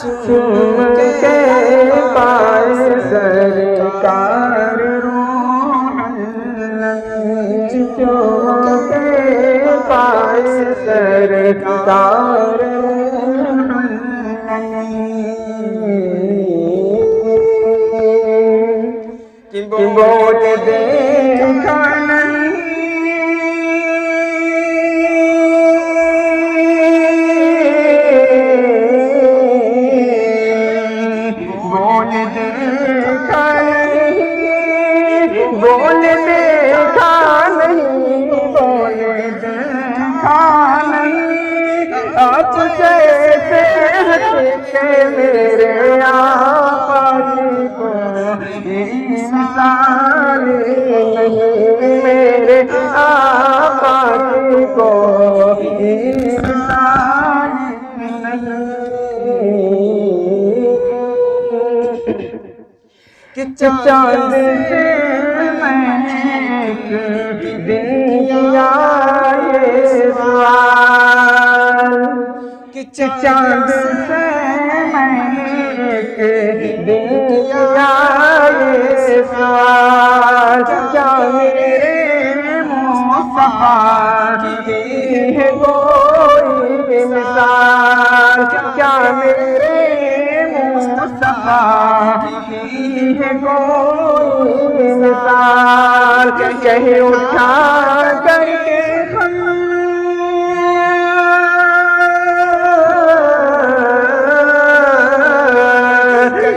چوم کے پائے سرکار روح اللہ، چوم کے پائے سرکار روح اللہ، کہ بول دیکھا بول دیکھا نہیں، بول دیکھا نہیں، آپ جیسے ہٹے میرے آقا جی کو مثال نہیں، میرے آقا جی کو مثال نہیں، کہ چاند سے میں ایک دن کیا یہ سوال، کہ چاند سے میں ایک دن کیا یہ سوال، کیا میرے مصطفیٰ کی ہے کوئی مثال، کیا میرے مصطفیٰ کی ہے کوئی مثال، کہیں اٹھا کر کے ہم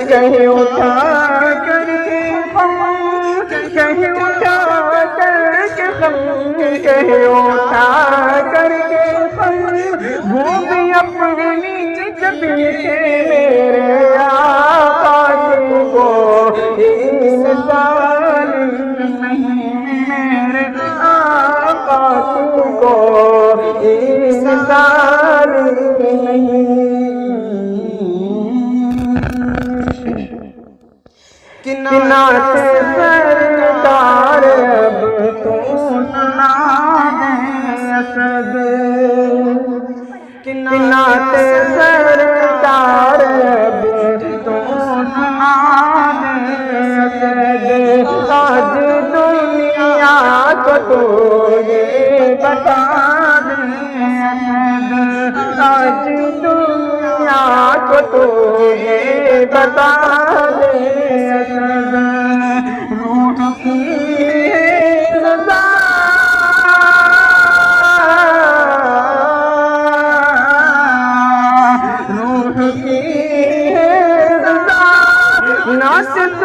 کہیں اٹھا کر کے ہم، کہیں اٹھا کر کے ہم، کہیں اٹھا کر کے ہم، وہ بھی اپنی جبی کے میرے آقا جی کو مثال نہیں، میرے آقا جی کو مثال نہیں، کہ نعت سرکار اب تو سنا دے اسد، کہ نعت سرکار اب تو سنا دے اسد، آج دنیا کو تو یہ بتا دے اسد، آج دنیا کو تو یہ بتا دے اسد، روح کی رضا روح کی رضا ناصرۃ